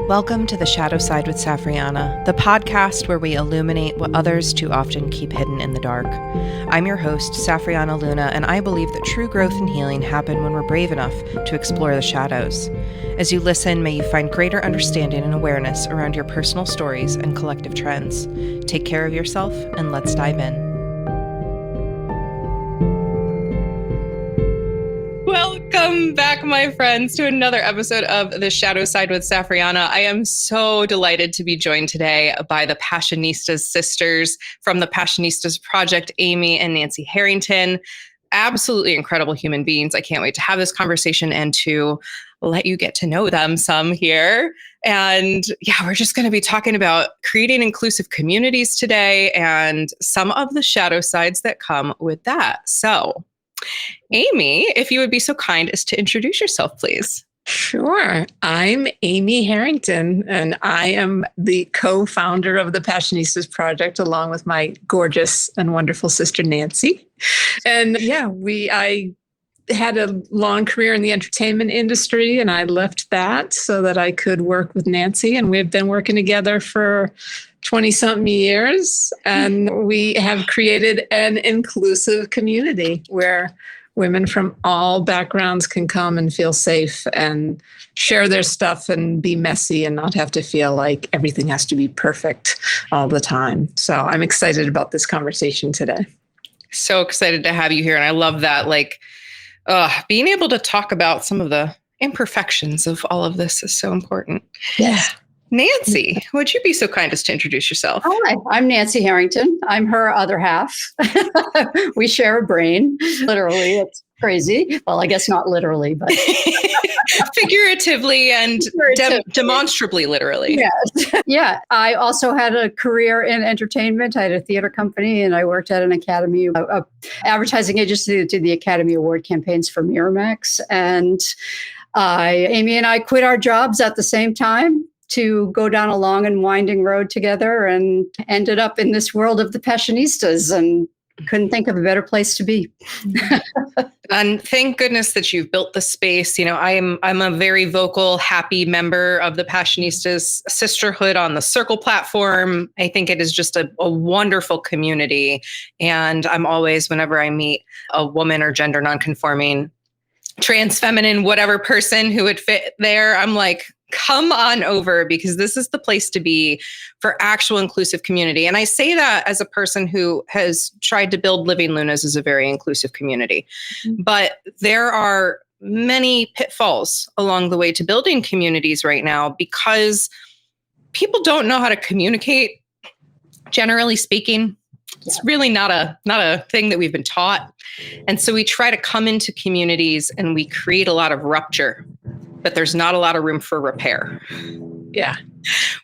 Welcome to The Shadow Side with Safriana, the podcast where we illuminate what others too often keep hidden in the dark. I'm your host, Safriana Luna, and I believe that true growth and healing happen when we're brave enough to explore the shadows. As you listen, may you find greater understanding and awareness around your personal stories and collective trends. Take care of yourself, and let's dive in. Welcome back, my friends, to another episode of The Shadow Side with Safriana. I am so delighted to be joined today by the Passionista sisters from the Passionistas Project, Amy and Nancy Harrington. Absolutely incredible human beings. I can't wait to have this conversation and to let you get to know them some here. And yeah, we're just going to be talking about creating inclusive communities today and some of the shadow sides that come with that. So Amy, if you would be so kind as to introduce yourself, please. Sure. I'm Amy Harrington, and I am the co-founder of the Passionistas Project, along with my gorgeous and wonderful sister, Nancy. And yeah, I had a long career in the entertainment industry, and I left that so that I could work with Nancy. And we've been working together for 20-something years, and we have created an inclusive community where women from all backgrounds can come and feel safe and share their stuff and be messy and not have to feel like everything has to be perfect all the time. So I'm excited about this conversation today. So excited to have you here. And I love that, being able to talk about some of the imperfections of all of this is so important. Yeah. Nancy, would you be so kind as to introduce yourself? Hi, I'm Nancy Harrington. I'm her other half. We share a brain. Literally, it's crazy. Well, I guess not literally, but figuratively and demonstrably literally. Yes. Yeah. I also had a career in entertainment. I had a theater company, and I worked at an academy, advertising agency that did the Academy Award campaigns for Miramax. And Amy and I quit our jobs at the same time to go down a long and winding road together, and ended up in this world of the Passionistas, and couldn't think of a better place to be. And thank goodness that you've built the space. You know, I'm a very vocal, happy member of the Passionistas Sisterhood on the Circle platform. I think it is just a wonderful community. And I'm always, whenever I meet a woman or gender nonconforming, trans, feminine, whatever person who would fit there, I'm like, come on over, because this is the place to be for actual inclusive community. And I say that as a person who has tried to build Living Lunas as a very inclusive community. Mm-hmm. But there are many pitfalls along the way to building communities right now, because people don't know how to communicate, generally speaking. It's really not a thing that we've been taught. And so we try to come into communities and we create a lot of rupture, but there's not a lot of room for repair. Yeah.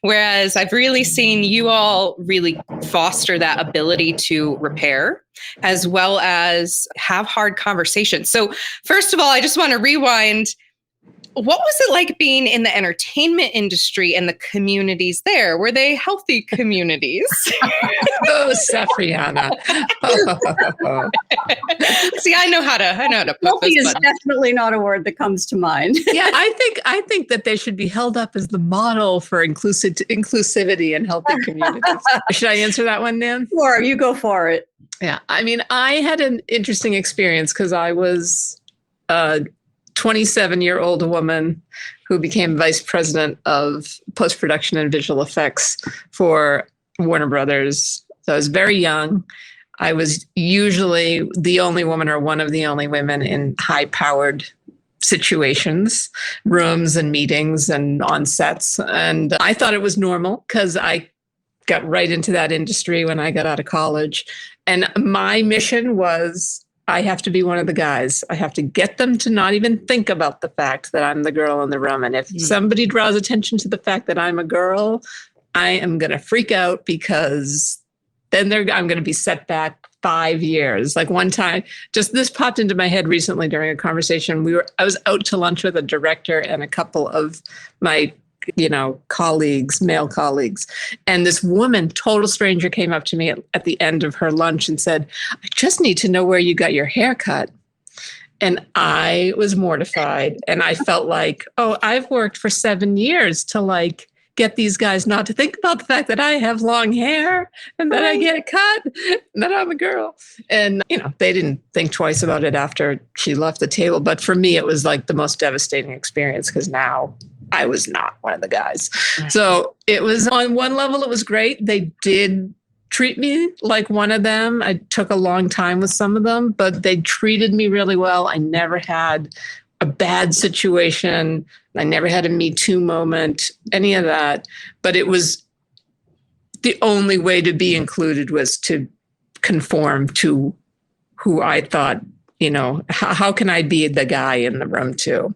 Whereas I've really seen you all really foster that ability to repair, as well as have hard conversations. So first of all, I just want to rewind. What was it like being in the entertainment industry and the communities there? Were they healthy communities? Oh, Safriana. Oh. See, I know how to put healthy this is button. Definitely not a word that comes to mind. Yeah, I think that they should be held up as the model for inclusivity and healthy communities. Should I answer that one, Nan? Sure, you go for it. Yeah, I mean, I had an interesting experience because I was 27-year-old woman who became vice president of post-production and visual effects for Warner Brothers. So I was very young. I was usually the only woman or one of the only women in high-powered situations, rooms and meetings and on sets. And I thought it was normal because I got right into that industry when I got out of college. And my mission was, I have to be one of the guys. I have to get them to not even think about the fact that I'm the girl in the room. And if somebody draws attention to the fact that I'm a girl, I am going to freak out, because then I'm going to be set back 5 years. Like one time, just this popped into my head recently during a conversation. I was out to lunch with a director and a couple of my colleagues, male colleagues. And this woman, total stranger, came up to me at the end of her lunch and said, "I just need to know where you got your hair cut." And I was mortified. And I felt like, oh, I've worked for 7 years to like get these guys not to think about the fact that I have long hair and that I get a cut and that I'm a girl. And, they didn't think twice about it after she left the table. But for me, it was like the most devastating experience because now I was not one of the guys. So it was on one level, it was great. They did treat me like one of them. I took a long time with some of them, but they treated me really well. I never had a bad situation. I never had a Me Too moment, any of that. But it was the only way to be included was to conform to who I thought, how can I be the guy in the room too?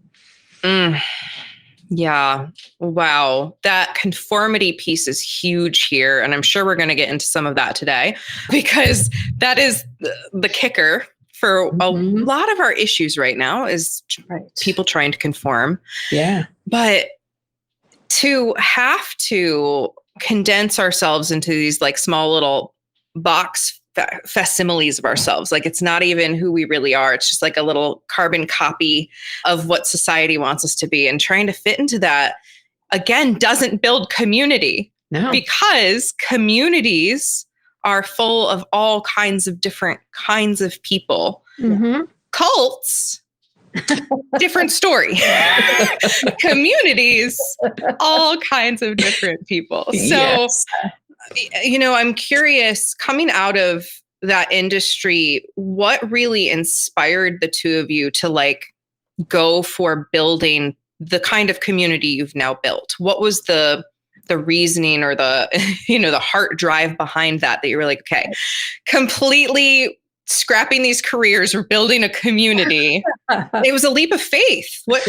Yeah. Wow. That conformity piece is huge here. And I'm sure we're going to get into some of that today because that is the kicker for a lot of our issues right now is people trying to conform. Yeah. But to have to condense ourselves into these like small little box facsimiles of ourselves, like it's not even who we really are. It's just like a little carbon copy of what society wants us to be. And trying to fit into that, again, doesn't build community. No. Because communities are full of all kinds of different kinds of people. Cults, different story. Communities, all kinds of different people. So, yes. I'm curious, coming out of that industry, what really inspired the two of you to like go for building the kind of community you've now built? What was the reasoning or the, the heart drive behind that you were like, okay, completely scrapping these careers, we're building a community? It was a leap of faith. What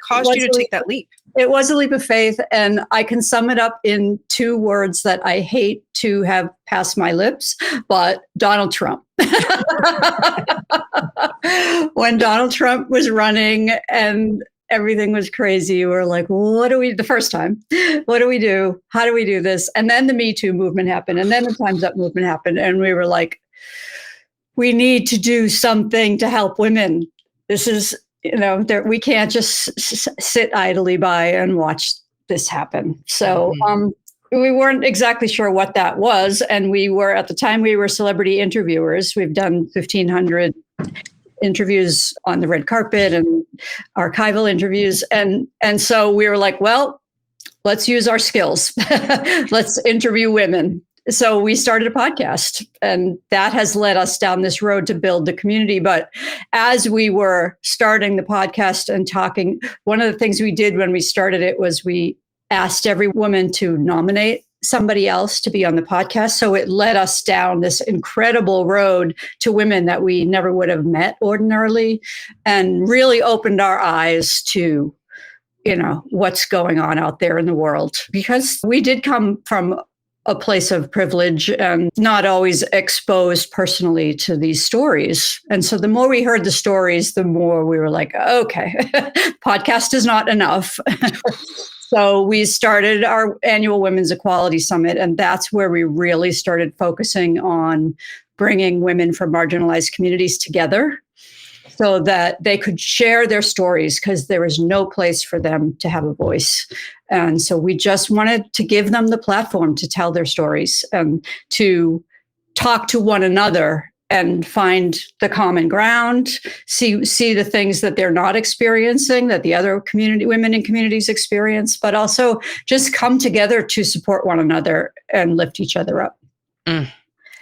caused you to take that leap? It was a leap of faith. And I can sum it up in 2 words that I hate to have pass my lips, but Donald Trump. When Donald Trump was running and everything was crazy, we're like, the first time, what do we do? How do we do this? And then the Me Too movement happened. And then the Time's Up movement happened. And we were like, we need to do something to help women. This is, we can't just sit idly by and watch this happen. So we weren't exactly sure what that was. And at the time, we were celebrity interviewers. We've done 1,500 interviews on the red carpet and archival interviews. And so we were like, well, let's use our skills. Let's interview women. So we started a podcast, and that has led us down this road to build the community. But as we were starting the podcast and talking, one of the things we did when we started it was we asked every woman to nominate somebody else to be on the podcast. So it led us down this incredible road to women that we never would have met ordinarily, and really opened our eyes to, what's going on out there in the world. Because we did come from a place of privilege and not always exposed personally to these stories. And so the more we heard the stories, the more we were like, okay, podcast is not enough. So we started our annual Women's Equality Summit, and that's where we really started focusing on bringing women from marginalized communities together so that they could share their stories, because there was no place for them to have a voice. And so we just wanted to give them the platform to tell their stories and to talk to one another and find the common ground, see the things that they're not experiencing, that the other women in communities experience, but also just come together to support one another and lift each other up.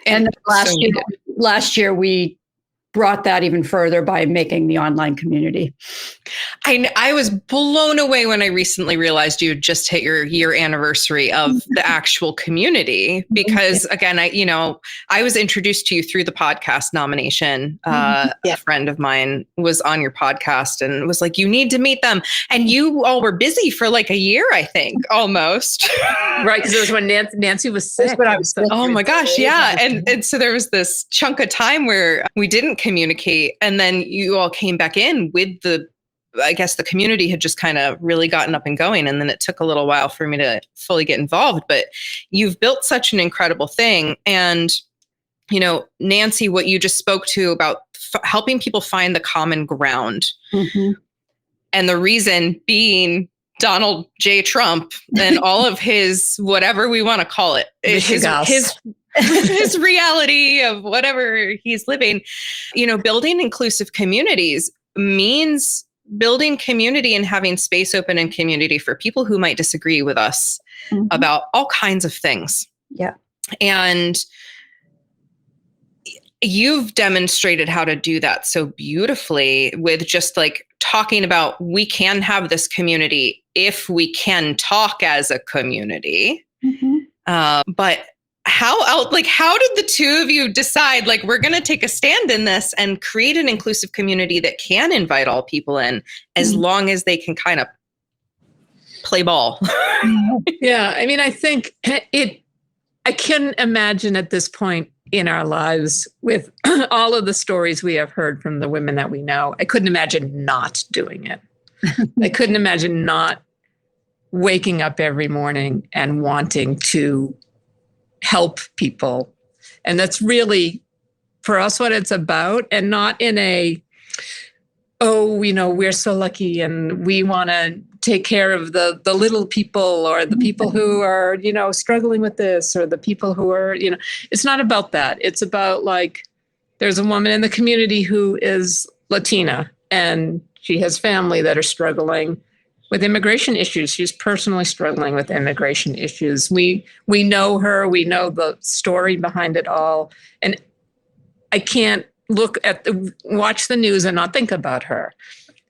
And last year we brought that even further by making the online community. I was blown away when I recently realized you had just hit your year anniversary of the actual community, because again, I was introduced to you through the podcast nomination. A friend of mine was on your podcast and was like, you need to meet them. And you all were busy for like a year, I think, almost. Right. Because it was when Nancy was sick. Oh my gosh. Yeah. And so there was this chunk of time where we didn't communicate. And then you all came back in with the community had just kind of really gotten up and going. And then it took a little while for me to fully get involved, but you've built such an incredible thing. And, Nancy, what you just spoke to about helping people find the common ground. Mm-hmm. And the reason being Donald J. Trump and all of his, whatever we want to call it, his reality of whatever he's living, building inclusive communities means building community and having space open in community for people who might disagree with us about all kinds of things. Yeah. And you've demonstrated how to do that so beautifully with just like talking about, we can have this community if we can talk as a community. But how did the two of you decide, like, we're going to take a stand in this and create an inclusive community that can invite all people in as long as they can kind of play ball? Yeah. I mean, I think I can imagine at this point in our lives, with all of the stories we have heard from the women that we know, I couldn't imagine not doing it. I couldn't imagine not waking up every morning and wanting to help people. And that's really, for us, what it's about, and not in a, we're so lucky and we want to take care of the little people, or the people who are, struggling with this, or the people who are, it's not about that. It's about, like, there's a woman in the community who is Latina and she has family that are struggling with immigration issues. She's personally struggling with immigration issues. We know her, we know the story behind it all. And I can't watch the news and not think about her.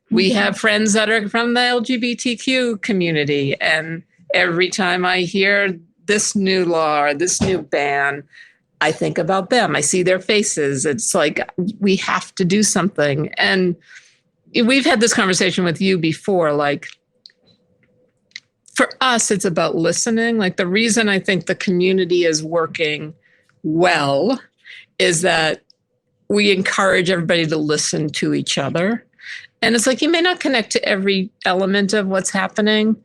We have friends that are from the LGBTQ community, and every time I hear this new law or this new ban, I think about them. I see their faces. It's like, we have to do something. And we've had this conversation with you before, like, for us, it's about listening. Like, the reason I think the community is working well is that we encourage everybody to listen to each other. And it's like, you may not connect to every element of what's happening,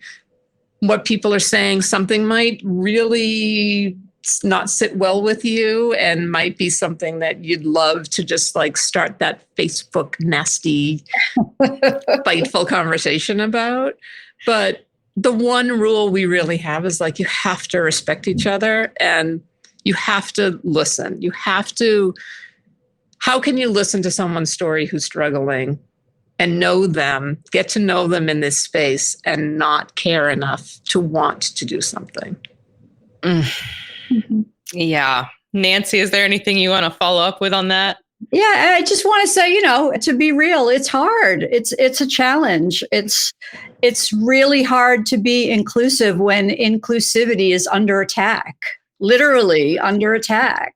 what people are saying. Something might really not sit well with you and might be something that you'd love to just, like, start that Facebook nasty, spiteful conversation about. But the one rule we really have is, like, you have to respect each other and you have to listen. How can you listen to someone's story who's struggling and know them, get to know them in this space, and not care enough to want to do something? Yeah. Nancy, is there anything you want to follow up with on that? Yeah, I just want to say, to be real, it's hard. It's a challenge. It's really hard to be inclusive when inclusivity is under attack, literally under attack.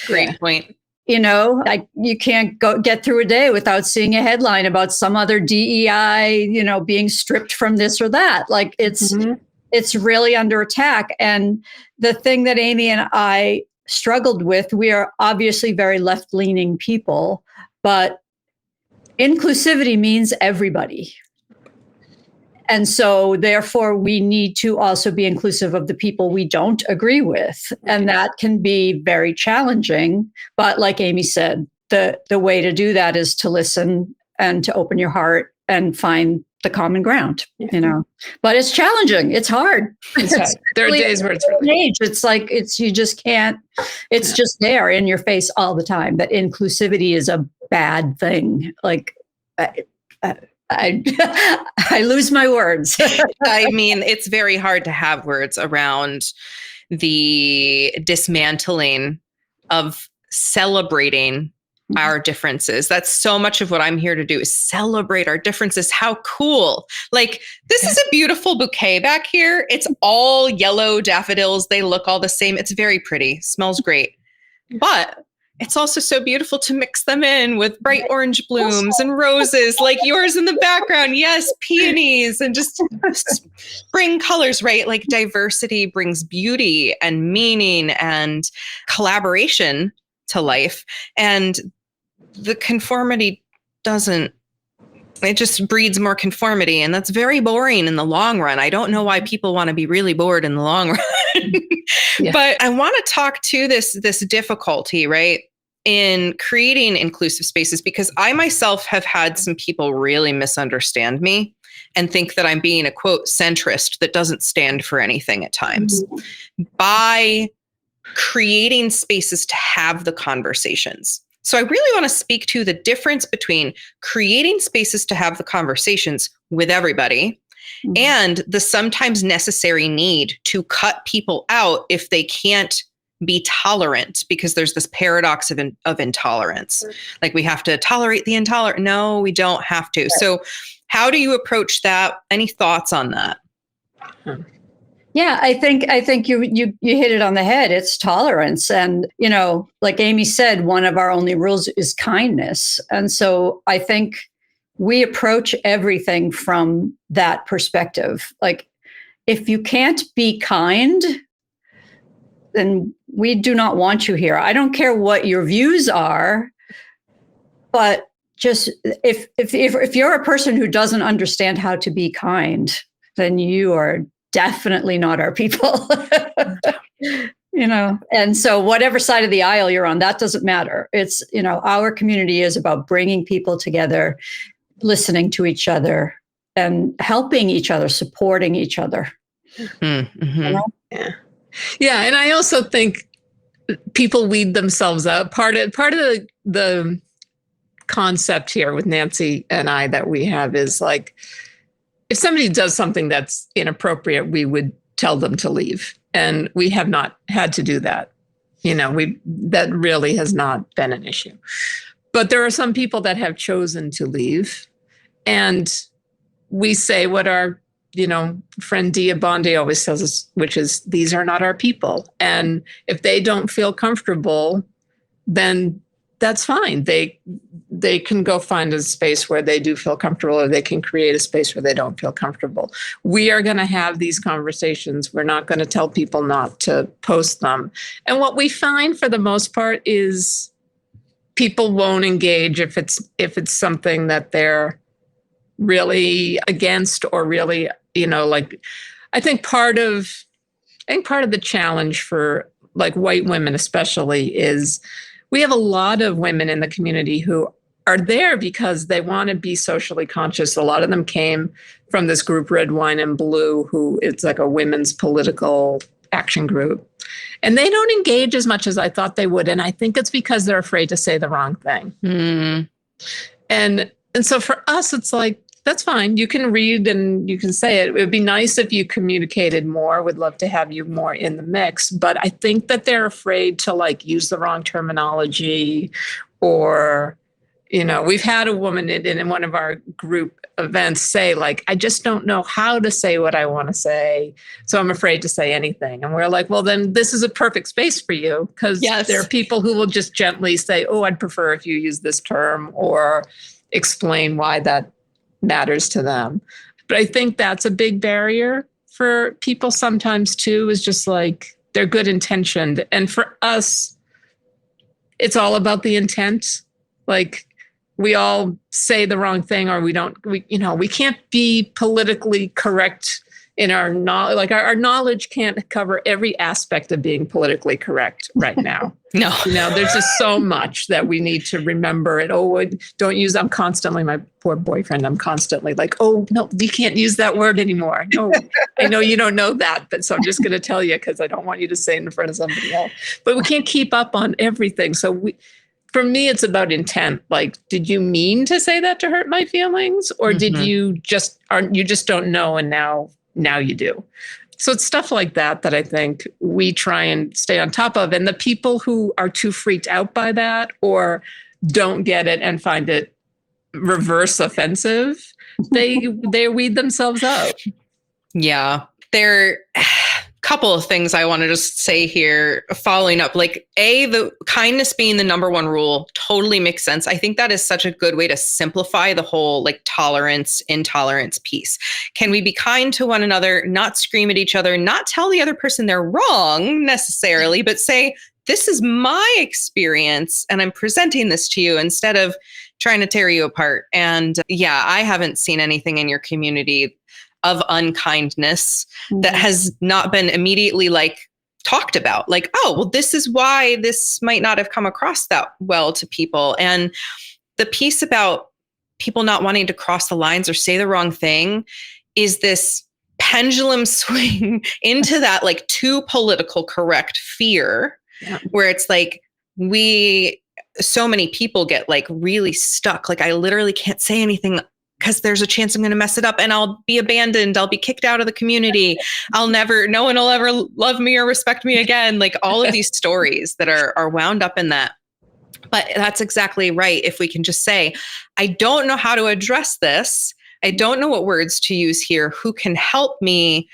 Great point. You can't get through a day without seeing a headline about some other DEI, being stripped from this or that. Like, it's really under attack. And the thing that Amy and I struggled with, we are obviously very left-leaning people, but inclusivity means everybody. And so therefore we need to also be inclusive of the people we don't agree with. And that can be very challenging. But like Amy said, the way to do that is to listen and to open your heart and find the common ground, but it's challenging. It's hard. There are days where it's really it's like, you just can't, it's just there in your face all the time, that inclusivity is a bad thing. Like, I lose my words. I mean, it's very hard to have words around the dismantling of celebrating our differences. That's so much of what I'm here to do, is celebrate our differences. How cool. Like, this is a beautiful bouquet back here. It's all yellow daffodils. They look all the same. It's very pretty. Smells great. But it's also so beautiful to mix them in with bright orange blooms and roses like yours in the background. Yes, peonies and just spring colors, right? Like, diversity brings beauty and meaning and collaboration to life. And the conformity doesn't, it just breeds more conformity. And that's very boring in the long run. I don't know why people want to be really bored in the long run. But I want to talk to this difficulty, right? in creating inclusive spaces, because I myself have had some people really misunderstand me and think that I'm being a quote centrist that doesn't stand for anything at times. By creating spaces to have the conversations. So I really want to speak to the difference between creating spaces to have the conversations with everybody and the sometimes necessary need to cut people out if they can't be tolerant, because there's this paradox of intolerance. Like, we have to tolerate the intolerant. No, we don't have to. So how do you approach that? Any thoughts on that? Yeah, I think you hit it on the head. It's tolerance. And, like Amy said, one of our only rules is kindness. And so I think we approach everything from that perspective. Like, if you can't be kind, then we do not want you here. I don't care what your views are, but just if you're a person who doesn't understand how to be kind, then you are definitely not our people. And so whatever side of the aisle you're on, that doesn't matter. It's, our community is about bringing people together, listening to each other, and helping each other, supporting each other. Mm-hmm. Yeah. And I also think people weed themselves out. Part of the concept here with Nancy and I that we have is like, if somebody does something that's inappropriate, we would tell them to leave. And we have not had to do that. That really has not been an issue. But there are some people that have chosen to leave. And we say what our, friend Dia Bondi always tells us, which is, these are not our people. And if they don't feel comfortable, then that's fine. They can go find a space where they do feel comfortable, or they can create a space where they don't feel comfortable. We are going to have these conversations. We're not going to tell people not to post them. And what we find for the most part is people won't engage if it's something that they're really against, or really, I think part of the challenge for like white women especially is we have a lot of women in the community who are there because they want to be socially conscious. A lot of them came from this group, Red, Wine, and Blue, who it's like a women's political action group. And they don't engage as much as I thought they would. And I think it's because they're afraid to say the wrong thing. Mm. And so for us, it's like, that's fine. You can read and you can say it. It would be nice if you communicated more. We'd love to have you more in the mix. But I think that they're afraid to like use the wrong terminology, or, we've had a woman in one of our group events say like, I just don't know how to say what I want to say, so I'm afraid to say anything. And we're like, well, then this is a perfect space for you, because there are people who will just gently say, oh, I'd prefer if you use this term, or explain why that matters to them. But I think that's a big barrier for people sometimes too, is just like, they're good intentioned. And for us, it's all about the intent. Like, we all say the wrong thing, or we can't be politically correct in our knowledge. Like, our knowledge can't cover every aspect of being politically correct right now. No. There's just so much that we need to remember. And I'm constantly, my poor boyfriend, I'm constantly like, oh, no, you can't use that word anymore. No, I know you don't know that, but so I'm just going to tell you because I don't want you to say it in front of somebody else. But we can't keep up on everything. So for me, it's about intent. Like, did you mean to say that to hurt my feelings? Or did you just don't know, and now you do? So it's stuff like that I think we try and stay on top of. And the people who are too freaked out by that, or don't get it and find it reverse offensive, they weed themselves out. Yeah. There are a couple of things I want to just say here, following up. Like, the kindness being the number one rule totally makes sense. I think that is such a good way to simplify the whole like tolerance, intolerance piece. Can we be kind to one another, not scream at each other, not tell the other person they're wrong necessarily, but say, this is my experience and I'm presenting this to you, instead of trying to tear you apart. And I haven't seen anything in your community of unkindness that has not been immediately like talked about. Like, oh, well, this is why this might not have come across that well to people. And the piece about people not wanting to cross the lines or say the wrong thing is this pendulum swing into that like too political correct fear, where it's like so many people get like really stuck. Like, I literally can't say anything because there's a chance I'm going to mess it up and I'll be abandoned. I'll be kicked out of the community. No one will ever love me or respect me again. Like all of these stories that are wound up in that. But that's exactly right. If we can just say, I don't know how to address this. I don't know what words to use here. Who can help me?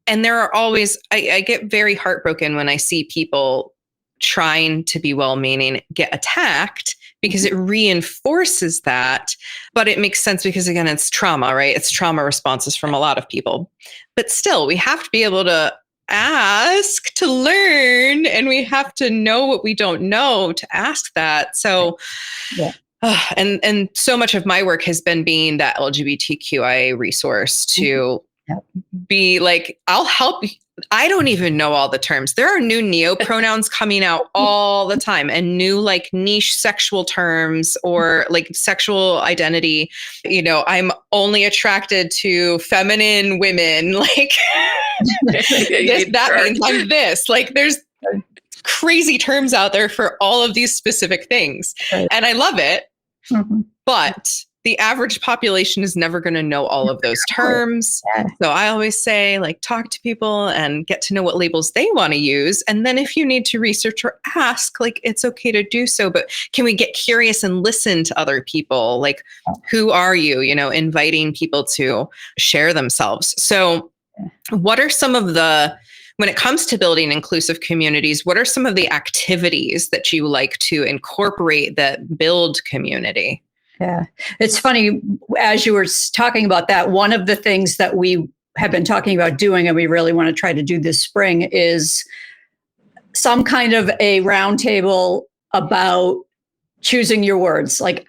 And there are always, I get very heartbroken when I see people trying to be well-meaning get attacked, because it reinforces that. But it makes sense because, again, it's trauma, right? It's trauma responses from a lot of people. But still, we have to be able to ask to learn, and we have to know what we don't know to ask that. So, and so much of my work has been being that LGBTQIA resource to be like, I'll help you. I don't even know all the terms. There are new neo-pronouns coming out all the time, and new like niche sexual terms or like sexual identity. You know, I'm only attracted to feminine women. Like that means I'm this. Like there's crazy terms out there for all of these specific things. Right. And I love it. But the average population is never going to know all of those terms. So I always say, like, talk to people and get to know what labels they want to use. And then if you need to research or ask, like, it's okay to do so. But can we get curious and listen to other people? Like, who are you? You know, inviting people to share themselves. So what are some of when it comes to building inclusive communities, what are some of the activities that you like to incorporate that build community? Yeah, it's funny, as you were talking about that, one of the things that we have been talking about doing, and we really want to try to do this spring, is some kind of a roundtable about choosing your words. Like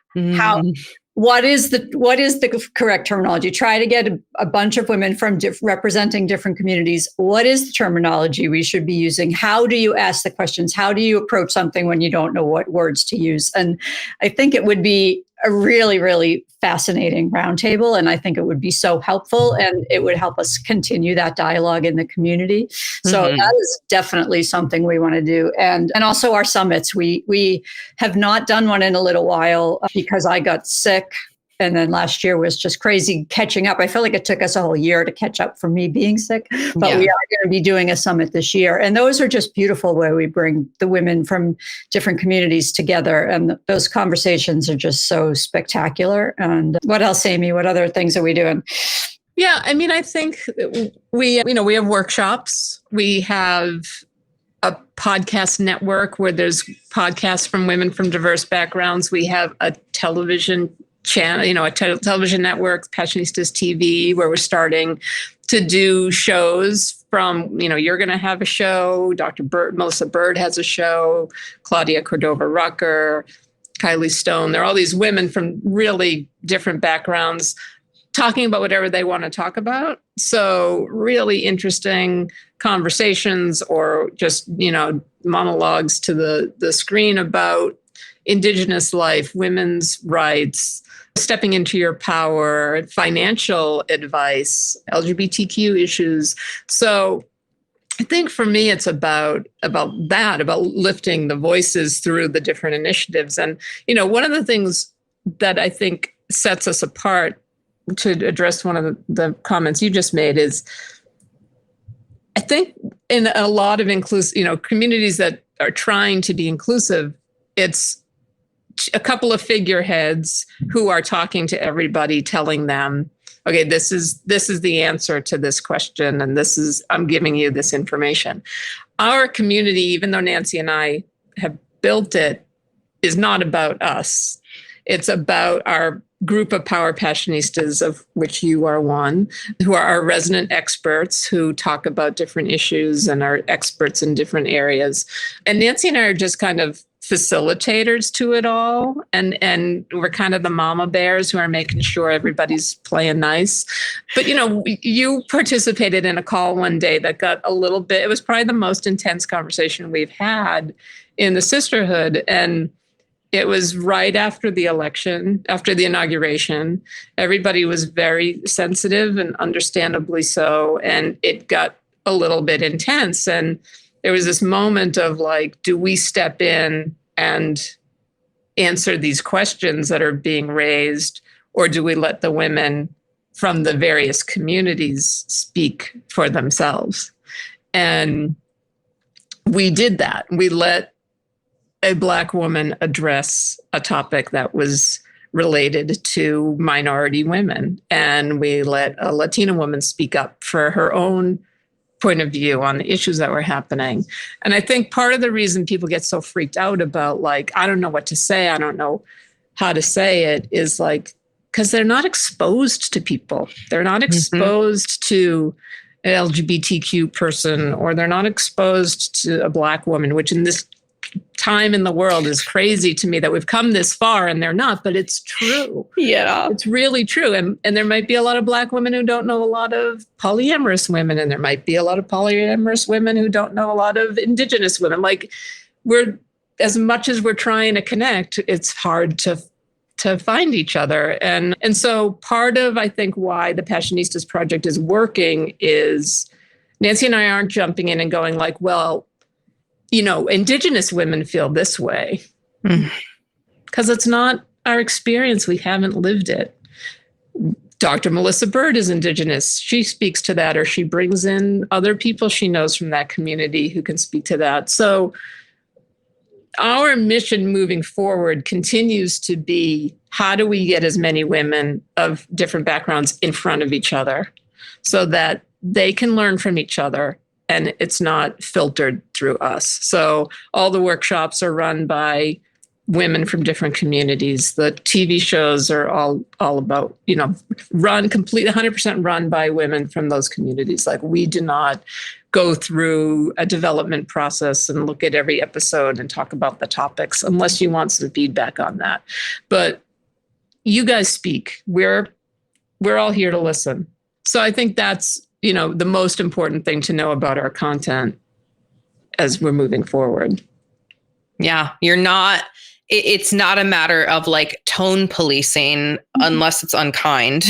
what is the correct terminology? Try to get a bunch of women from representing different communities. What is the terminology we should be using? How do you ask the questions? How do you approach something when you don't know what words to use? And I think it would be a really, really fascinating roundtable. And I think it would be so helpful, and it would help us continue that dialogue in the community. So that is definitely something we want to do. And also our summits. We have not done one in a little while because I got sick. And then last year was just crazy catching up. I feel like it took us a whole year to catch up from me being sick, but we are going to be doing a summit this year. And those are just beautiful, where we bring the women from different communities together. And those conversations are just so spectacular. And what else, Amy? What other things are we doing? Yeah, I mean, I think we have workshops. We have a podcast network where there's podcasts from women from diverse backgrounds. We have a television channel, a television network, Passionistas TV, where we're starting to do shows from, you're going to have a show, Melissa Bird has a show, Claudia Cordova-Rucker, Kylie Stone. There are all these women from really different backgrounds talking about whatever they want to talk about. So really interesting conversations, or just, monologues to the screen about Indigenous life, women's rights, stepping into your power, financial advice, LGBTQ issues. So I think for me, it's about lifting the voices through the different initiatives. And, one of the things that I think sets us apart, to address one of the comments you just made, is I think in a lot of communities that are trying to be inclusive, it's a couple of figureheads who are talking to everybody, telling them, okay, this is the answer to this question, and I'm giving you this information. Our community, even though Nancy and I have built it, is not about us. It's about our group of power passionistas, of which you are one, who are our resident experts who talk about different issues and are experts in different areas. And Nancy and I are just kind of facilitators to it all. And we're kind of the mama bears who are making sure everybody's playing nice. But, you participated in a call one day that got a little bit, it was probably the most intense conversation we've had in the sisterhood. And it was right after the election, after the inauguration. Everybody was very sensitive, and understandably so. And it got a little bit intense. And there was this moment of like, do we step in and answer these questions that are being raised, or do we let the women from the various communities speak for themselves? And we did that. We let a Black woman address a topic that was related to minority women. And we let a Latina woman speak up for her own point of view on the issues that were happening. And I think part of the reason people get so freaked out about like, I don't know what to say, I don't know how to say it, is like, because they're not exposed to people. They're not exposed to an LGBTQ person, or they're not exposed to a Black woman, which in this time in the world is crazy to me that we've come this far and they're not, but it's true. Yeah. It's really true. And there might be a lot of Black women who don't know a lot of polyamorous women, and there might be a lot of polyamorous women who don't know a lot of Indigenous women. Like, as much as we're trying to connect, it's hard to find each other. And so part of, I think, why the Passionistas Project is working is Nancy and I aren't jumping in and going like, well, Indigenous women feel this way, because it's not our experience. We haven't lived it. Dr. Melissa Bird is Indigenous. She speaks to that, or she brings in other people she knows from that community who can speak to that. So our mission moving forward continues to be, how do we get as many women of different backgrounds in front of each other so that they can learn from each other and it's not filtered through us. So all the workshops are run by women from different communities. The TV shows are all about, run completely 100% run by women from those communities. Like, we do not go through a development process and look at every episode and talk about the topics unless you want some feedback on that. But you guys speak. We're all here to listen. So I think that's, the most important thing to know about our content as we're moving forward. Yeah, it's not a matter of like tone policing unless it's unkind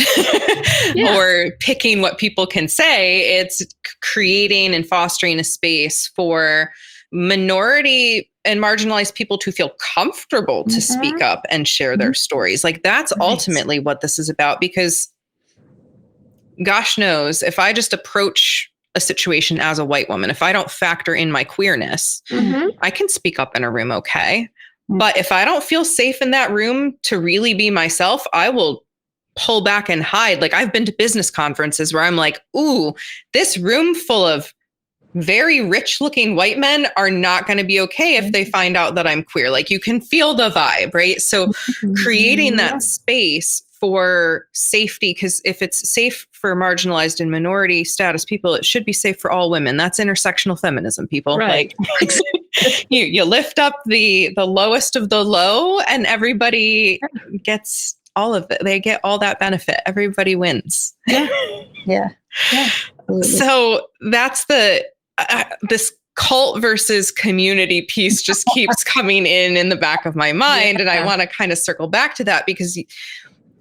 or picking what people can say. It's creating and fostering a space for minority and marginalized people to feel comfortable to speak up and share their stories. Like, that's ultimately what this is about, because gosh knows, if I just approach a situation as a white woman, if I don't factor in my queerness, I can speak up in a room, okay? But if I don't feel safe in that room to really be myself, I will pull back and hide. Like, I've been to business conferences where I'm like, ooh, this room full of very rich looking white men are not going to be okay if they find out that I'm queer. Like, you can feel the vibe, right? So creating that space for safety, because if it's safe for marginalized and minority status people, it should be safe for all women. That's intersectional feminism, people. Right. Like, you lift up the lowest of the low, and everybody gets all of it. They get all that benefit. Everybody wins. Yeah. Absolutely. So that's this cult versus community piece just keeps coming in the back of my mind. And I want to kind of circle back to that, because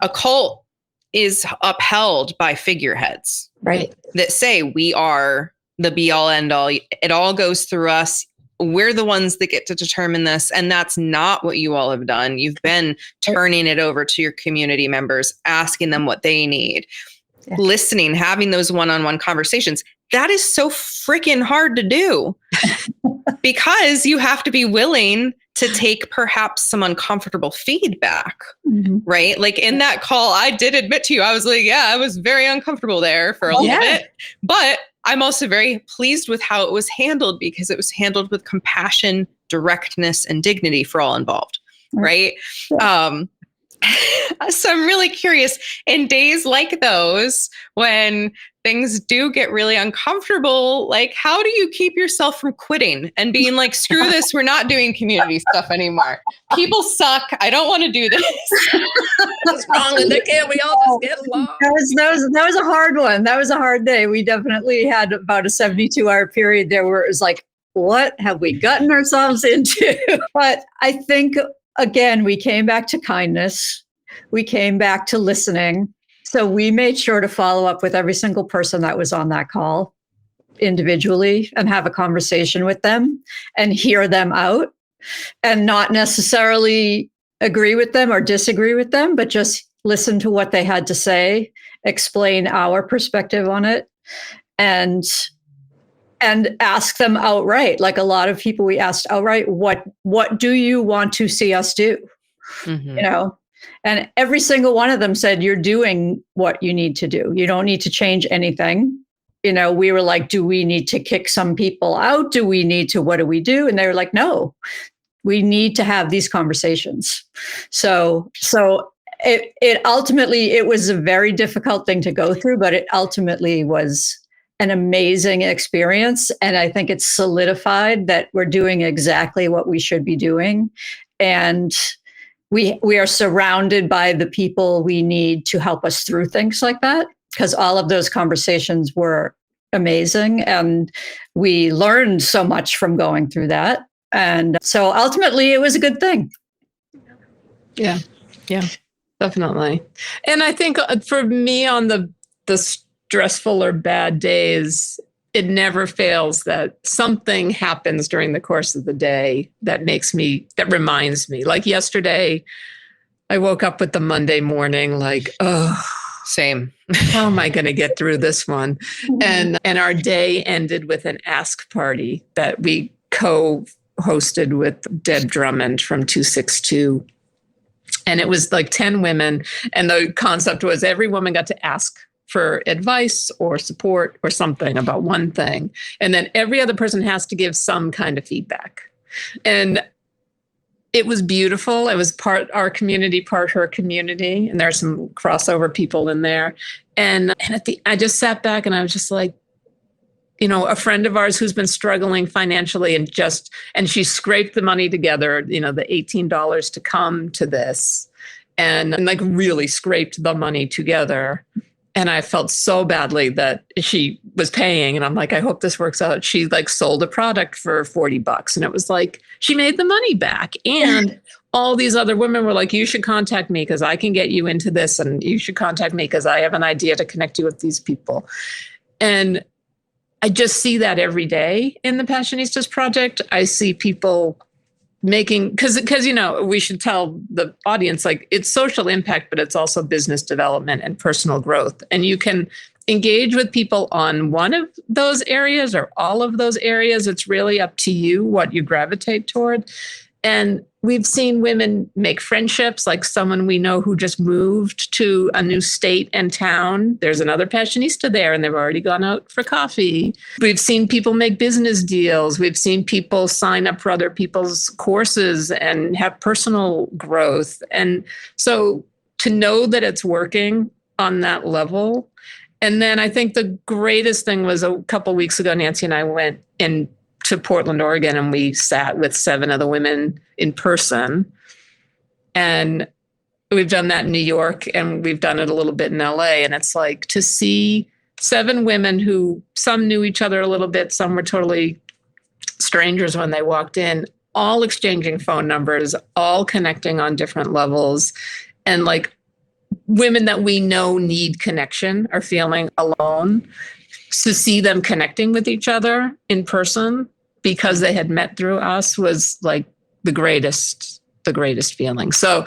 a cult is upheld by figureheads, right, that say we are the be all end all. It all goes through us. We're the ones that get to determine this. And that's not what you all have done. You've been turning it over to your community members, asking them what they need, listening, having those one-on-one conversations. That is so freaking hard to do because you have to be willing to take perhaps some uncomfortable feedback, right? Like, in that call, I did admit to you, I was like, I was very uncomfortable there for a little bit, but I'm also very pleased with how it was handled, because it was handled with compassion, directness, and dignity for all involved, right? So I'm really curious, in days like those, when things do get really uncomfortable, like how do you keep yourself from quitting and being like, screw this, we're not doing community stuff anymore. People suck. I don't want to do this. What's wrong with it? Can't we all just get along? That was a hard one. That was a hard day. We definitely had about a 72-hour period there where it was like, what have we gotten ourselves into? But I think, again, we came back to kindness. We came back to listening. So we made sure to follow up with every single person that was on that call individually and have a conversation with them and hear them out and not necessarily agree with them or disagree with them, but just listen to what they had to say, explain our perspective on it, and ask them outright. Like a lot of people, we asked outright, what do you want to see us do? Mm-hmm. You know, and every single one of them said, you're doing what you need to do. You don't need to change anything. You know, we were like, do we need to kick some people out? What do we do? And they were like, no, we need to have these conversations. So it ultimately, it was a very difficult thing to go through, but it ultimately was an amazing experience. And I think it's solidified that we're doing exactly what we should be doing. And we are surrounded by the people we need to help us through things like that, because all of those conversations were amazing. And we learned so much from going through that. And so ultimately it was a good thing. Yeah, definitely. And I think for me on the stressful or bad days, it never fails that something happens during the course of the day that reminds me. Like yesterday, I woke up with the Monday morning, like, oh, same. How am I going to get through this one? And our day ended with an ask party that we co-hosted with Deb Drummond from 262. And it was like 10 women. And the concept was every woman got to ask for advice or support or something about one thing. And then every other person has to give some kind of feedback. And it was beautiful. It was part our community, part her community. And there are some crossover people in there. And I just sat back and I was just like, you know, a friend of ours who's been struggling financially and she scraped the money together, you know, the $18 to come to this and like really scraped the money together. And I felt so badly that she was paying. And I'm like, I hope this works out. She like sold a product for $40. And it was like, she made the money back. And all these other women were like, you should contact me because I can get you into this. And you should contact me because I have an idea to connect you with these people. And I just see that every day in the Passionistas Project. I see people making, because, you know, we should tell the audience, like, it's social impact, but it's also business development and personal growth. And you can engage with people on one of those areas or all of those areas. It's really up to you what you gravitate toward. And we've seen women make friendships, like someone we know who just moved to a new state and town. There's another Passionista there, and they've already gone out for coffee. We've seen people make business deals. We've seen people sign up for other people's courses and have personal growth. And so to know that it's working on that level. And then I think the greatest thing was a couple of weeks ago, Nancy and I went to Portland, Oregon, and we sat with 7 of the women in person. And we've done that in New York, and we've done it a little bit in LA. And it's like to see 7 women who some knew each other a little bit, some were totally strangers when they walked in, all exchanging phone numbers, all connecting on different levels. And like women that we know need connection are feeling alone. To see them connecting with each other in person because they had met through us was like the greatest feeling. So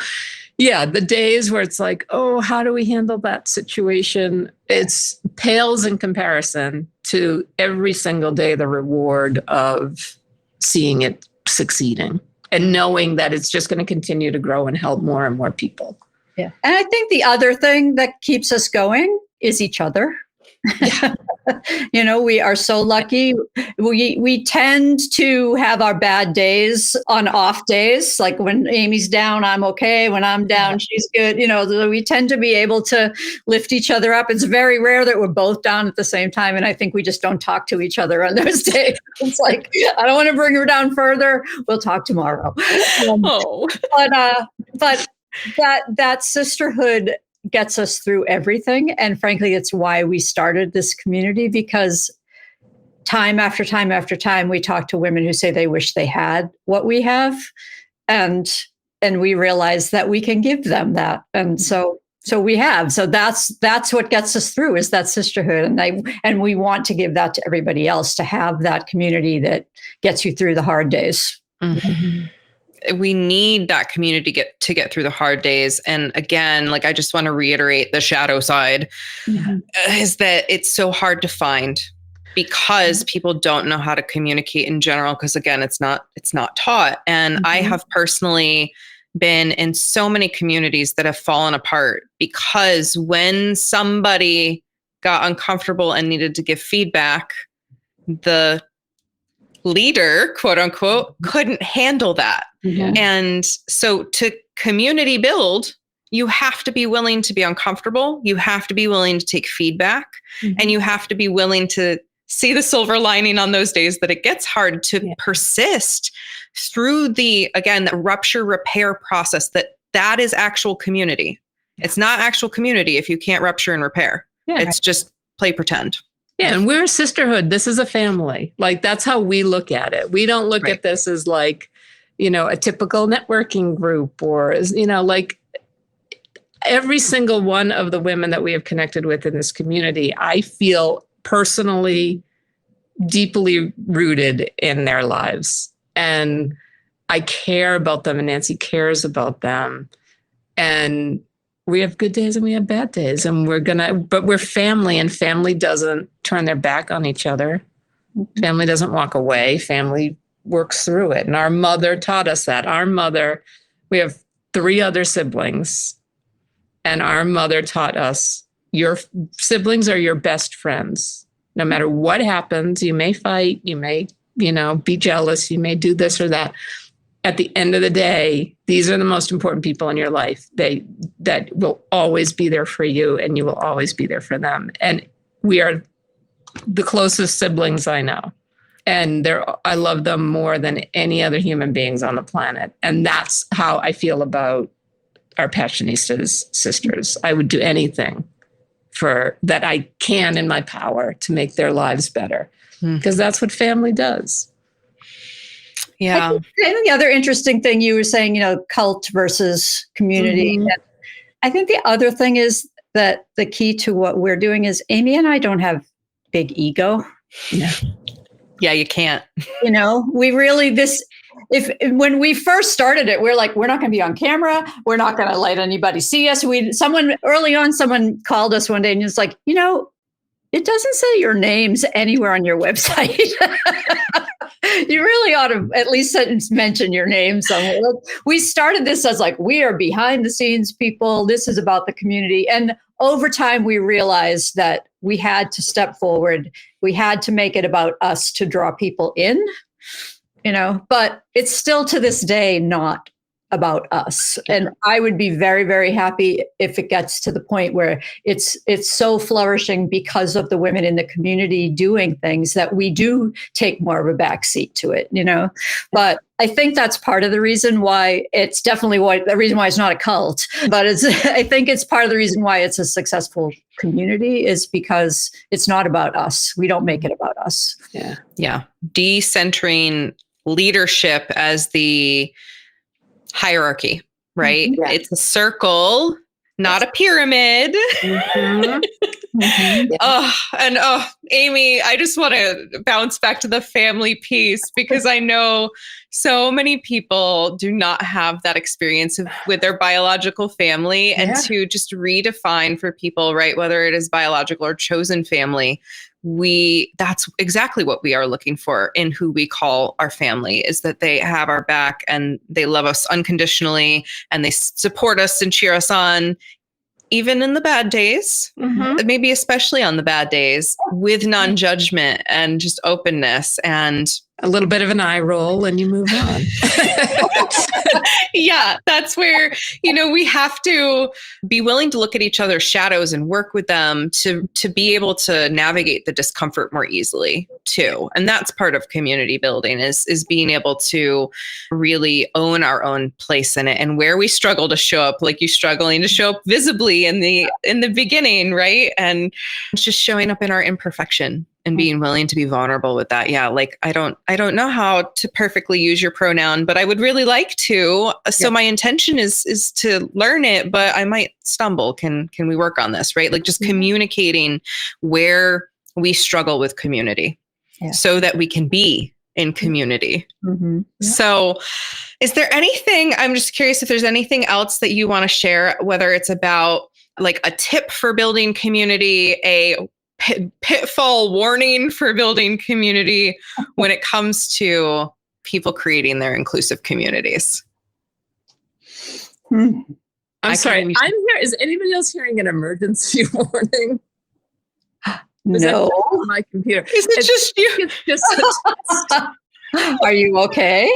yeah, the days where it's like, oh, how do we handle that situation? It's pales in comparison to every single day, the reward of seeing it succeeding and knowing that it's just going to continue to grow and help more and more people. Yeah. And I think the other thing that keeps us going is each other. Yeah. We are so lucky. We tend to have our bad days on off days. Like when Amy's down, I'm okay. When I'm down, she's good. We tend to be able to lift each other up. It's very rare that we're both down at the same time. And I think we just don't talk to each other on those days. It's like, I don't want to bring her down further. We'll talk tomorrow. But that sisterhood gets us through everything. And frankly, it's why we started this community, because time after time after time, we talk to women who say they wish they had what we have. And we realize that we can give them that. And so we have. So that's what gets us through, is that sisterhood. And we want to give that to everybody else, to have that community that gets you through the hard days. Mm-hmm. We need that community to get through the hard days. And again, like, I just want to reiterate the shadow side is that it's so hard to find, because people don't know how to communicate in general. Because again, it's not taught. And I have personally been in so many communities that have fallen apart because when somebody got uncomfortable and needed to give feedback, the leader, quote unquote, couldn't handle that. Mm-hmm. And so to community build, you have to be willing to be uncomfortable. You have to be willing to take feedback, and you have to be willing to see the silver lining on those days that it gets hard, to persist through the rupture repair process. That is actual community. It's not actual community if you can't rupture and repair. It's just play pretend. Yeah, and we're a sisterhood. This is a family. Like, that's how we look at it. We don't look at this as like, a typical networking group, or, like every single one of the women that we have connected with in this community, I feel personally deeply rooted in their lives. And I care about them, and Nancy cares about them. And we have good days and we have bad days, and but we're family, and family doesn't turn their back on each other. Family doesn't walk away. Family works through it. And our mother taught us that. We have 3 other siblings, and our mother taught us, your siblings are your best friends. No matter what happens, you may fight, you may, be jealous, you may do this or that. At the end of the day, these are the most important people in your life. That will always be there for you, and you will always be there for them. And we are the closest siblings I know. And I love them more than any other human beings on the planet. And that's how I feel about our Passionistas sisters. I would do anything that I can in my power to make their lives better, because that's what family does. Yeah. And the other interesting thing you were saying, cult versus community. I think the other thing is that the key to what we're doing is Amy and I don't have big ego. Yeah, you can't. We really, when we first started it, we're like, we're not going to be on camera. We're not going to let anybody see us. Someone called us one day and was like, it doesn't say your names anywhere on your website. You really ought to at least mention your name somewhere. We started this as like, we are behind the scenes people. This is about the community. And over time, we realized that we had to step forward. We had to make it about us to draw people in, but it's still to this day not about us. And I would be very, very happy if it gets to the point where it's so flourishing because of the women in the community doing things that we do take more of a backseat to it, But I think that's part of the reason why it's definitely the reason why it's not a cult, but I think it's part of the reason why it's a successful community is because it's not about us. We don't make it about us. Yeah. Decentering leadership as the hierarchy, right? Yeah. It's a circle, not a pyramid. Amy, I just want to bounce back to the family piece, because I know so many people do not have that experience with their biological family, and to just redefine for people, right, whether it is biological or chosen family, that's exactly what we are looking for in who we call our family, is that they have our back and they love us unconditionally and they support us and cheer us on even in the bad days, maybe especially on the bad days, with non-judgment and just openness and a little bit of an eye roll and you move on. yeah, that's where, we have to be willing to look at each other's shadows and work with them to be able to navigate the discomfort more easily too. And that's part of community building is being able to really own our own place in it, and where we struggle to show up, like you struggling to show up visibly in the beginning, right? And just showing up in our imperfection and being willing to be vulnerable with that. Yeah. Like, I don't know how to perfectly use your pronoun, but I would really like to. So my intention is to learn it, but I might stumble. Can we work on this? Right. Like just communicating where we struggle with community so that we can be in community. So is there anything, I'm just curious if there's anything else that you want to share, whether it's about like a tip for building community, a pitfall warning for building community when it comes to people creating their inclusive communities. I'm sorry. I'm here. Is anybody else hearing an emergency warning? No. On my computer. It's just you. It's just Are you okay?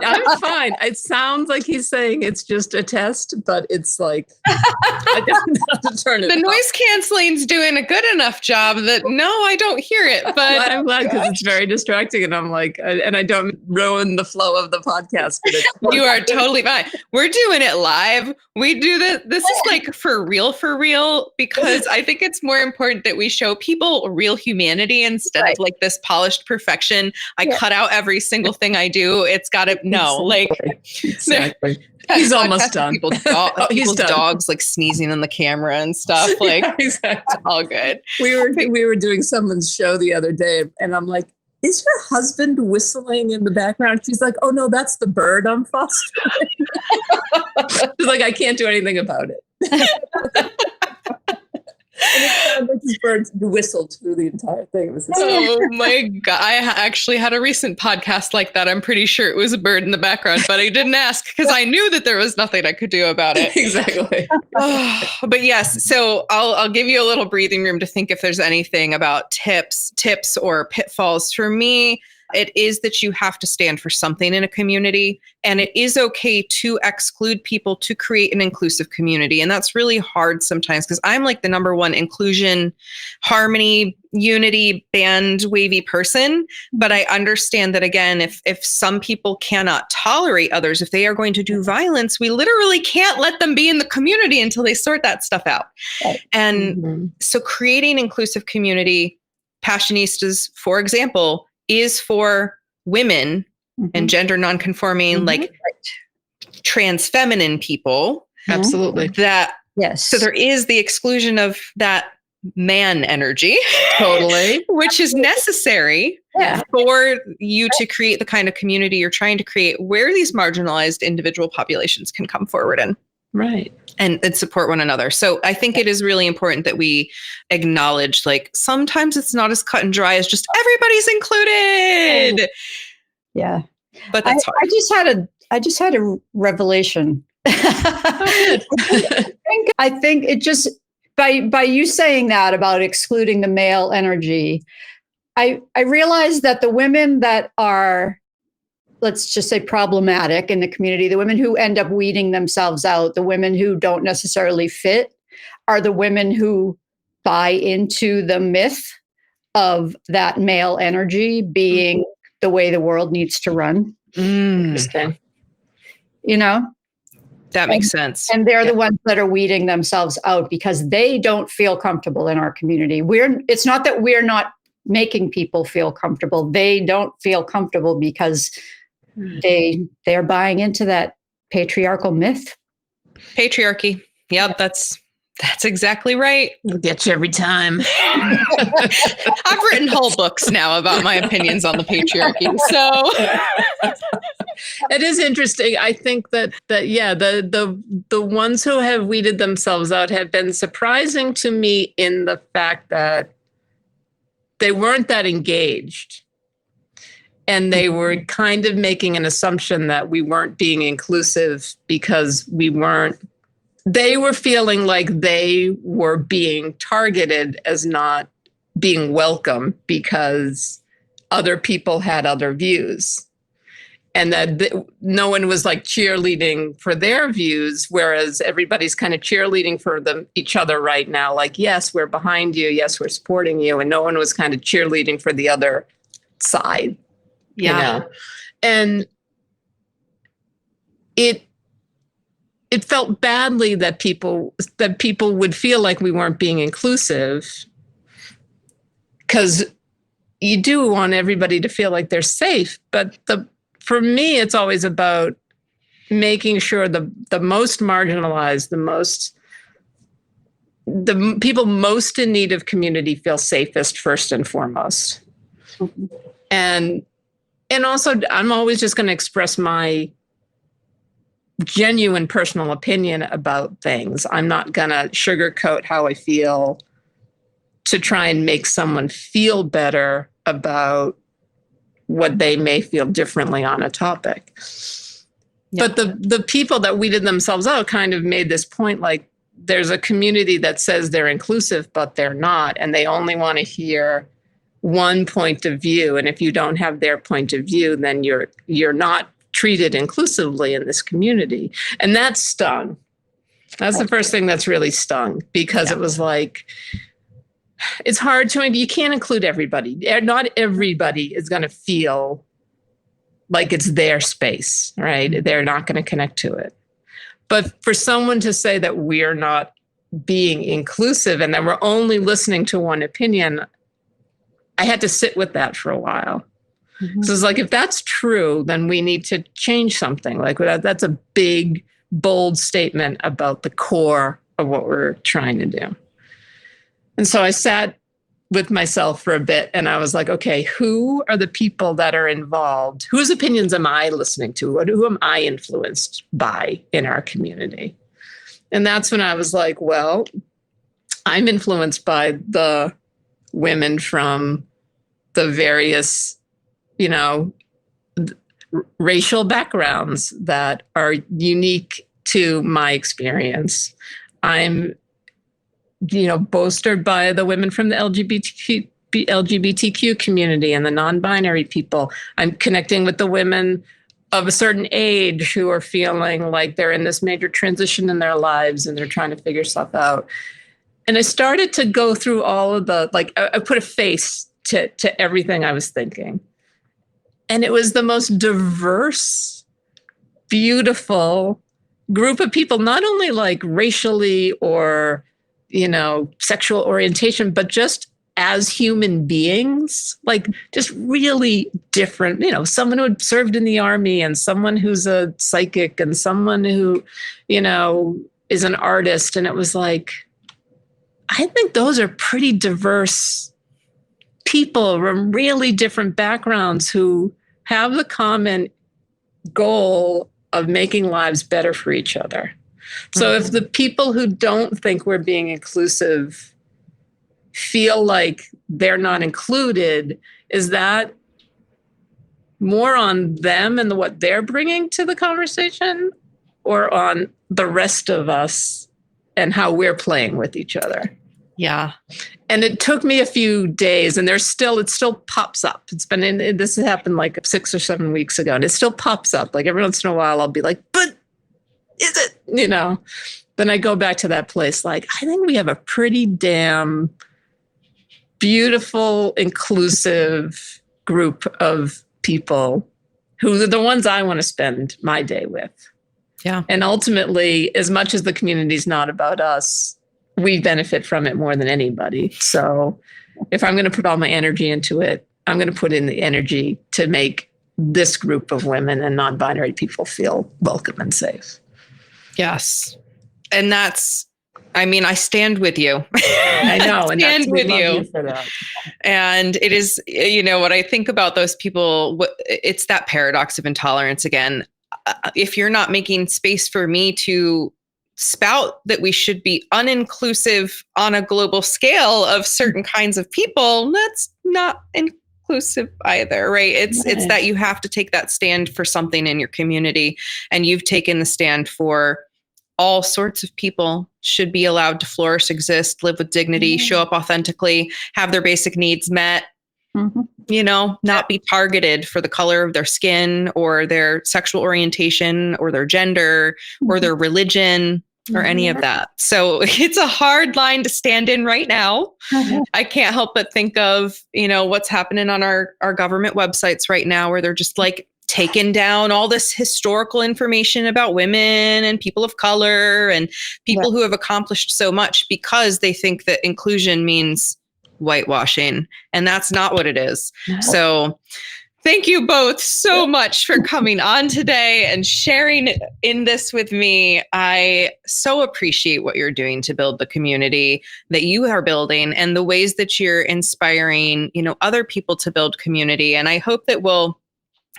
I'm fine. It sounds like he's saying it's just a test, but it's like I don't have to turn it The off. noise canceling's doing a good enough job that no, I don't hear it. But I'm glad because it's very distracting, and I'm like, and I don't ruin the flow of the podcast. But you are totally fine. We're doing it live. We do this. This is like for real, because I think it's more important that we show people real humanity instead of like this polished perfection. I cut out every single thing I do. It's got to exactly. He's almost done. People's He's done. dogs like sneezing in the camera and stuff. Like exactly. It's all good. We were doing someone's show the other day, and I'm like, is your husband whistling in the background? She's like, oh no, that's the bird I'm fostering. She's like, I can't do anything about it. And it sounded like his bird whistled through the entire thing. It was oh my God. I actually had a recent podcast like that. I'm pretty sure it was a bird in the background, but I didn't ask because I knew that there was nothing I could do about it. Exactly. But yes, so I'll give you a little breathing room to think if there's anything about tips or pitfalls. For me, it is that you have to stand for something in a community, and it is okay to exclude people to create an inclusive community. And that's really hard sometimes because I'm like the number one inclusion, harmony, unity, band wavy person. But I understand that, again, if some people cannot tolerate others, if they are going to do violence, we literally can't let them be in the community until they sort that stuff out. And so creating inclusive community, Passionistas, for example, is for women and gender nonconforming, like trans feminine people. Absolutely. So there is the exclusion of that man energy. Totally. Which is necessary for you to create the kind of community you're trying to create, where these marginalized individual populations can come forward in. Right. And support one another. So I think it is really important that we acknowledge, like, sometimes it's not as cut and dry as just everybody's included. Yeah. But that's hard. I just had a revelation. I think it just, by you saying that about excluding the male energy, I realized that the women that are, let's just say, problematic in the community, the women who end up weeding themselves out, the women who don't necessarily fit, are the women who buy into the myth of that male energy being the way the world needs to run. Interesting. You know? That makes sense. And they're the ones that are weeding themselves out because they don't feel comfortable in our community. It's not that we're not making people feel comfortable. They don't feel comfortable because they're buying into that patriarchal myth. Patriarchy. Yep, that's exactly right. It'll get you every time. I've written whole books now about my opinions on the patriarchy. So it is interesting. I think that the ones who have weeded themselves out have been surprising to me in the fact that they weren't that engaged. And they were kind of making an assumption that we weren't being inclusive because we weren't they were feeling like they were being targeted as not being welcome because other people had other views. And that no one was like cheerleading for their views, whereas everybody's kind of cheerleading for each other right now. Like, yes, we're behind you. Yes, we're supporting you. And no one was kind of cheerleading for the other side. Yeah. You know? And it felt badly that people would feel like we weren't being inclusive, because you do want everybody to feel like they're safe. But for me, it's always about making sure the most marginalized, the people most in need of community feel safest first and foremost. Mhm. And also, I'm always just going to express my genuine personal opinion about things. I'm not going to sugarcoat how I feel to try and make someone feel better about what they may feel differently on a topic. Yeah. But the people that weeded themselves out kind of made this point, like, there's a community that says they're inclusive, but they're not, and they only want to hear one point of view. And if you don't have their point of view, then you're not treated inclusively in this community. And that stung. That's the first thing that's really stung, because it was like, it's hard to, you can't include everybody. Not everybody is going to feel like it's their space, right? They're not going to connect to it. But for someone to say that we're not being inclusive and that we're only listening to one opinion, I had to sit with that for a while. Mm-hmm. So it's like, if that's true, then we need to change something. Like, that's a big, bold statement about the core of what we're trying to do. And so I sat with myself for a bit and I was like, okay, who are the people that are involved? Whose opinions am I listening to? Who am I influenced by in our community? And that's when I was like, well, I'm influenced by the women from the various, racial backgrounds that are unique to my experience. I'm bolstered by the women from the LGBTQ community and the non-binary people. I'm connecting with the women of a certain age who are feeling like they're in this major transition in their lives and they're trying to figure stuff out. And I started to go through all of I put a face to everything I was thinking. And it was the most diverse, beautiful group of people, not only like racially or sexual orientation, but just as human beings, like just really different, someone who had served in the army and someone who's a psychic and someone who, is an artist. And it was like, I think those are pretty diverse people from really different backgrounds who have the common goal of making lives better for each other. So if the people who don't think we're being inclusive feel like they're not included, is that more on them and what they're bringing to the conversation, or on the rest of us and how we're playing with each other? Yeah. And it took me a few days, and it still pops up. This happened like 6 or 7 weeks ago, and it still pops up. Like every once in a while, I'll be like, but is it, Then I go back to that place. Like, I think we have a pretty damn beautiful, inclusive group of people who are the ones I want to spend my day with. Yeah. And ultimately, as much as the community is not about us, we benefit from it more than anybody. So if I'm going to put all my energy into it, I'm going to put in the energy to make this group of women and non-binary people feel welcome and safe. Yes. And I stand with you. I know. And stand with you for that. And it is, what I think about those people, it's that paradox of intolerance again. If you're not making space for me to spout that we should be uninclusive on a global scale of certain kinds of people, that's not inclusive either, right? It's that you have to take that stand for something in your community, and you've taken the stand for all sorts of people should be allowed to flourish, exist, live with dignity, show up authentically, have their basic needs met, not be targeted for the color of their skin or their sexual orientation or their gender or their religion or any of that. So it's a hard line to stand in right now. I can't help but think of, what's happening on our government websites right now, where they're just like taking down all this historical information about women and people of color and people who have accomplished so much, because they think that inclusion means whitewashing. And that's not what it is. So thank you both so much for coming on today and sharing in this with me. I so appreciate what you're doing to build the community that you are building and the ways that you're inspiring, other people to build community. And I hope that we'll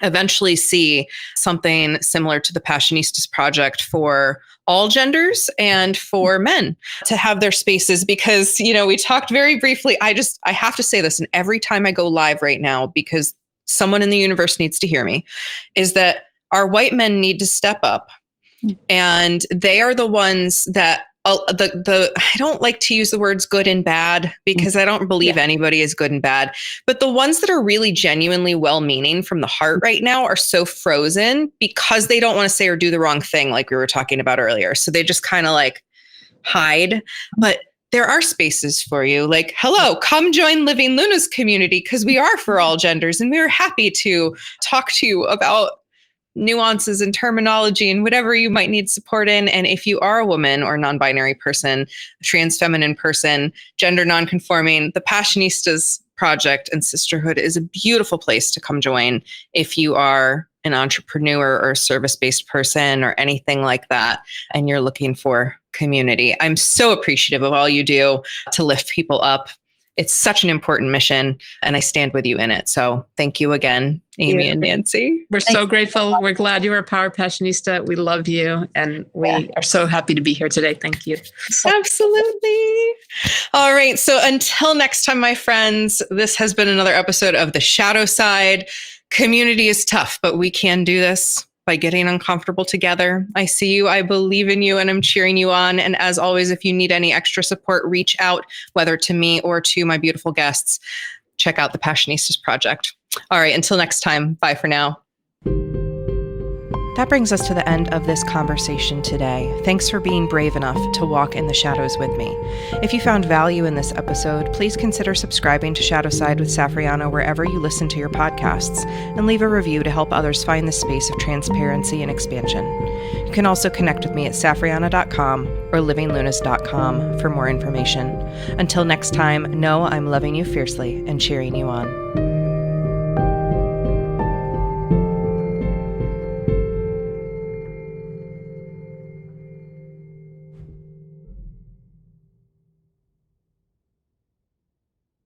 eventually see something similar to the Passionistas Project for all genders and for men to have their spaces, because, we talked very briefly. I have to say this, and every time I go live right now, because someone in the universe needs to hear me, is that our white men need to step up. And they are the ones that I don't like to use the words good and bad, because I don't believe anybody is good and bad, but the ones that are really genuinely well-meaning from the heart right now are so frozen because they don't want to say or do the wrong thing, like we were talking about earlier. So they just kind of like hide. But there are spaces for you. Like, hello, come join Living Luna's community, because we are for all genders, and we are happy to talk to you about nuances and terminology and whatever you might need support in. And if you are a woman or non-binary person, trans feminine person, gender non-conforming, the Passionistas Project and Sisterhood is a beautiful place to come join if you are an entrepreneur or a service-based person or anything like that, and you're looking for community. I'm so appreciative of all you do to lift people up. It's such an important mission, and I stand with you in it. So thank you again, Amy and Nancy. We're so grateful. We're glad you are a Power Passionista. We love you, and we are so happy to be here today. Thank you. Absolutely. All right. So until next time, my friends, this has been another episode of The Shadow Side. Community is tough, but we can do this by getting uncomfortable together. I see you, I believe in you, and I'm cheering you on. And as always, if you need any extra support, reach out, whether to me or to my beautiful guests. Check out the Passionistas Project. All right, until next time, bye for now. That brings us to the end of this conversation today. Thanks for being brave enough to walk in the shadows with me. If you found value in this episode, please consider subscribing to Shadow Side with Safriana wherever you listen to your podcasts, and leave a review to help others find the space of transparency and expansion. You can also connect with me at safriana.com or livinglunas.com for more information. Until next time, know I'm loving you fiercely and cheering you on.